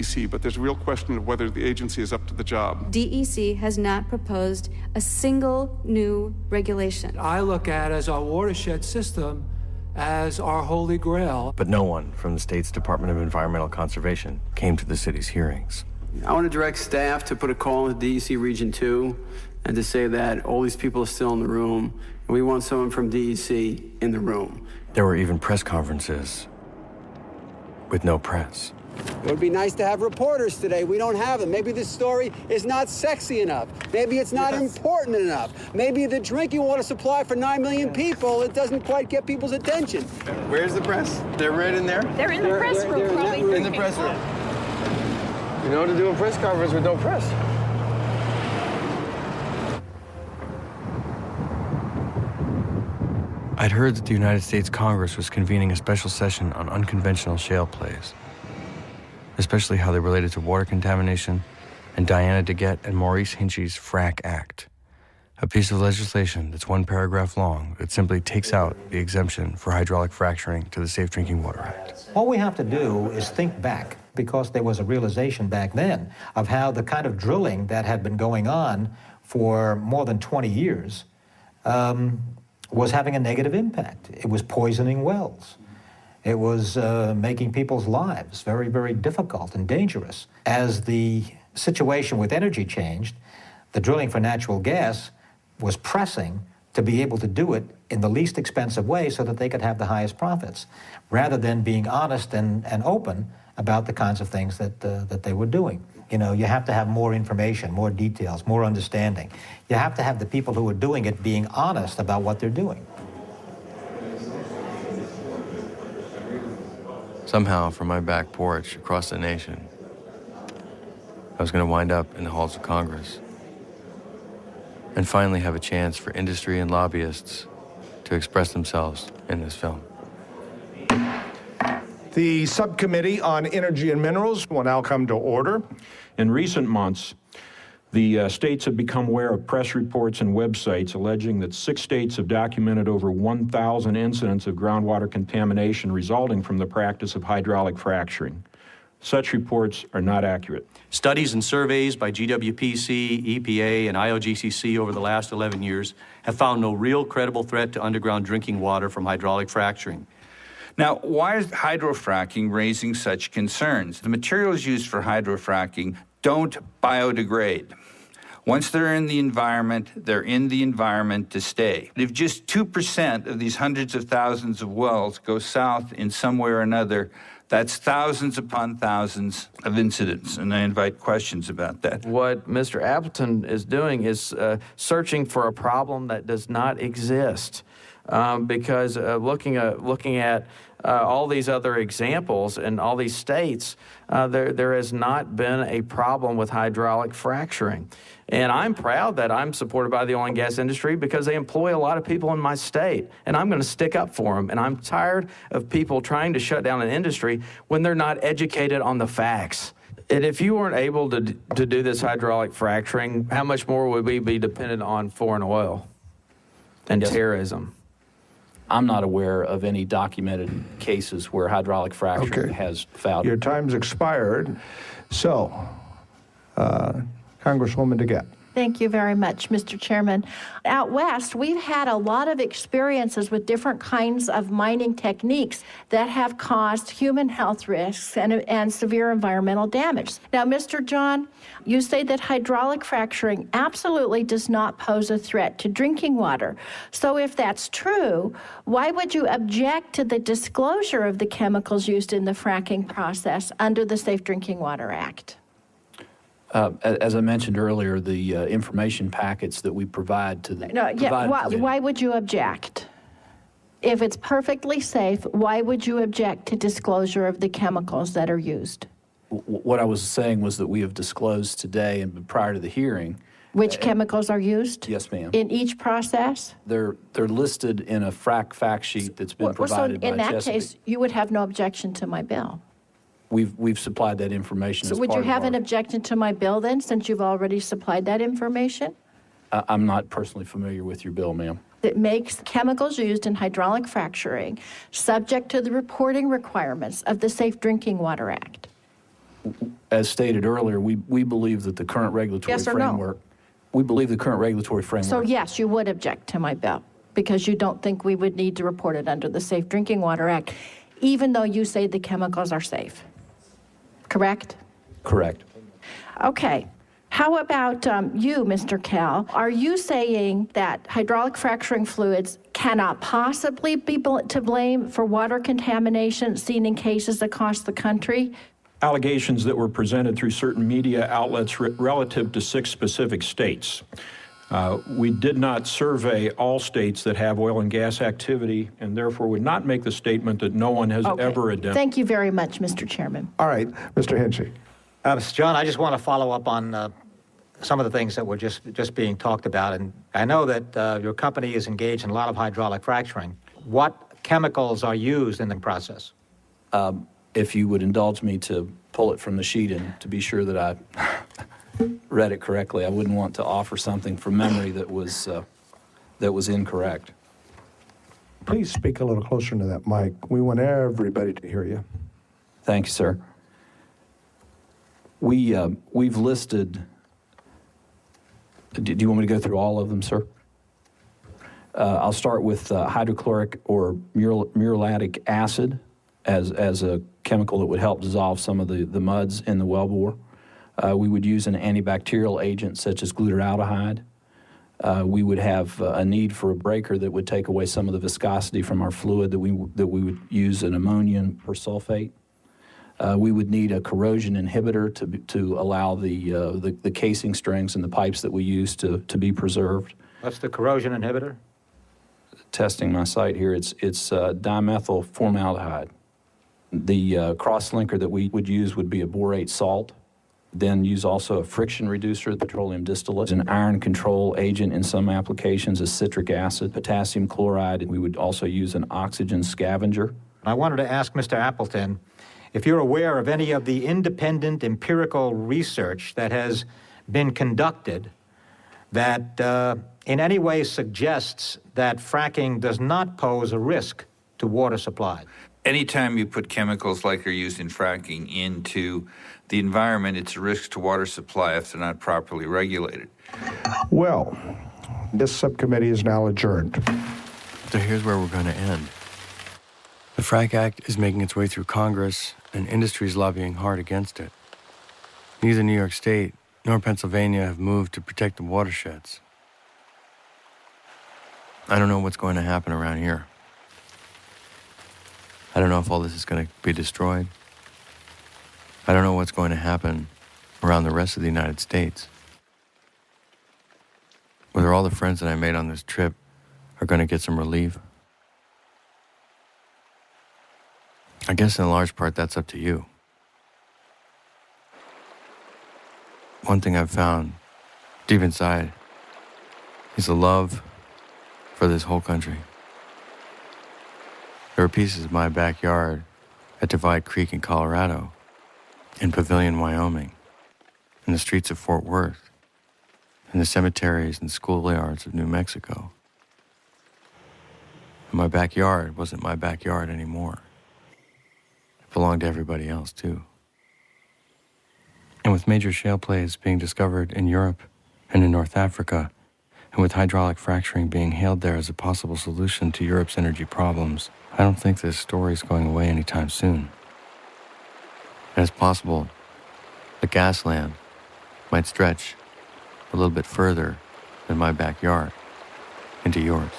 DEC, but there's a real question of whether the agency is up to the job. DEC has not proposed a single new regulation. I look at as our watershed system as our holy grail. But no one from the state's Department of Environmental Conservation came to the city's hearings. I want to direct staff to put a call into DEC Region 2 and to say that all these people are still in the room, and we want someone from DEC in the room. There were even press conferences with no press. It would be nice to have reporters today. We don't have them. Maybe this story is not sexy enough. Maybe it's not important enough. Maybe the drinking water supply for 9 million people, it doesn't quite get people's attention. Where's the press? They're right in there? They're in the press room, probably. In the press room. You know, to do a press conference with no press. I'd heard that the United States Congress was convening a special session on unconventional shale plays, especially how they related to water contamination and Diana DeGette and Maurice Hinchy's FRAC Act, a piece of legislation that's one paragraph long that simply takes out the exemption for hydraulic fracturing to the Safe Drinking Water Act. All we have to do is think back, because there was a realization back then of how the kind of drilling that had been going on for more than 20 years was having a negative impact. It was poisoning wells. It was making people's lives very, very difficult and dangerous. As the situation with energy changed, the drilling for natural gas was pressing to be able to do it in the least expensive way so that they could have the highest profits, rather than being honest and open about the kinds of things that they were doing. You know, you have to have more information, more details, more understanding. You have to have the people who are doing it being honest about what they're doing. Somehow, from my back porch across the nation, I was going to wind up in the halls of Congress and finally have a chance for industry and lobbyists to express themselves in this film. The Subcommittee on Energy and Minerals will now come to order. In recent months, the states have become aware of press reports and websites alleging that 6 states have documented over 1,000 incidents of groundwater contamination resulting from the practice of hydraulic fracturing. Such reports are not accurate. Studies and surveys by GWPC, EPA, and IOGCC over the last 11 years have found no real credible threat to underground drinking water from hydraulic fracturing. Now, why is hydrofracking raising such concerns? The materials used for hydrofracking don't biodegrade. Once they're in the environment to stay. If just 2% of these hundreds of thousands of wells go south in some way or another, that's thousands upon thousands of incidents, and I invite questions about that. What Mr. Appleton is doing is searching for a problem that does not exist. Because looking at all these other examples in all these states, there has not been a problem with hydraulic fracturing. And I'm proud that I'm supported by the oil and gas industry because they employ a lot of people in my state, and I'm going to stick up for them. And I'm tired of people trying to shut down an industry when they're not educated on the facts. And if you weren't able to do this hydraulic fracturing, how much more would we be dependent on foreign oil and terrorism? I'm not aware of any documented cases where hydraulic fracturing has failed. Your time's expired. So, Congresswoman DeGette. Thank you very much, Mr. Chairman. Out west, we've had a lot of experiences with different kinds of mining techniques that have caused human health risks and severe environmental damage. Now, Mr. John, you say that hydraulic fracturing absolutely does not pose a threat to drinking water. So if that's true, why would you object to the disclosure of the chemicals used in the fracking process under the Safe Drinking Water Act? As I mentioned earlier, the information packets that we provide to the... Why would you object? If it's perfectly safe, why would you object to disclosure of the chemicals that are used? What I was saying was that we have disclosed today and prior to the hearing... Which chemicals are used? Yes, ma'am. In each process? They're listed in a frac fact sheet that's been provided by So in that Chesapeake. case, you would have no objection to my bill? We've supplied that information. So would you have an objection to my bill then, since you've already supplied that information? I'm not personally familiar with your bill, ma'am. That makes chemicals used in hydraulic fracturing subject to the reporting requirements of the Safe Drinking Water Act. as stated earlier, we believe that the current regulatory Yes or no? framework, we believe the current regulatory framework. So yes, you would object to my bill because you don't think we would need to report it under the Safe Drinking Water Act, even though you say the chemicals are safe. Correct? Correct. Okay. How about you, Mr. Kell? Are you saying that hydraulic fracturing fluids cannot possibly be to blame for water contamination seen in cases across the country? Allegations that were presented through certain media outlets relative to 6 specific states. We did not survey all states that have oil and gas activity, and therefore would not make the statement that no one has ever identified. Thank you very much, Mr. Chairman. All right, Mr. Hinchy. Mr. John, I just want to follow up on some of the things that were just being talked about. And I know that your company is engaged in a lot of hydraulic fracturing. What chemicals are used in the process? If you would indulge me to pull it from the sheet and to be sure that I read it correctly, I wouldn't want to offer something from memory that was incorrect. Please speak a little closer to that mic. We want everybody to hear you. Thank you, sir. We've listed. Do you want me to go through all of them, sir? I'll start with hydrochloric or muriatic acid as a chemical that would help dissolve some of the muds in the wellbore. We would use an antibacterial agent such as glutaraldehyde. We would have a need for a breaker that would take away some of the viscosity from our fluid that we would use an ammonium persulfate. We would need a corrosion inhibitor to allow the casing strings and the pipes that we use to be preserved. What's the corrosion inhibitor? Testing my site here, it's dimethyl formaldehyde. The cross-linker that we would use would be a borate salt. Then use also a friction reducer, petroleum distillate, an iron control agent in some applications, is citric acid, potassium chloride. We would also use an oxygen scavenger. I wanted to ask Mr. Appleton if you're aware of any of the independent empirical research that has been conducted that in any way suggests that fracking does not pose a risk to water supply. Anytime you put chemicals like are used in fracking into the environment, it's a risk to water supply if they're not properly regulated. Well, this subcommittee is now adjourned. So here's where we're going to end. The FRAC Act is making its way through Congress, and industry is lobbying hard against it. Neither New York State nor Pennsylvania have moved to protect the watersheds. I don't know what's going to happen around here. I don't know if all this is going to be destroyed. I don't know what's going to happen around the rest of the United States. Whether all the friends that I made on this trip are going to get some relief. I guess in large part that's up to you. One thing I've found deep inside is a love for this whole country. There are pieces of my backyard at Divide Creek in Colorado, in Pavilion, Wyoming, in the streets of Fort Worth, in the cemeteries and schoolyards of New Mexico. And my backyard wasn't my backyard anymore. It belonged to everybody else, too. And with major shale plays being discovered in Europe and in North Africa, and with hydraulic fracturing being hailed there as a possible solution to Europe's energy problems, I don't think this story is going away anytime soon. And it's possible the gas land might stretch a little bit further than my backyard into yours.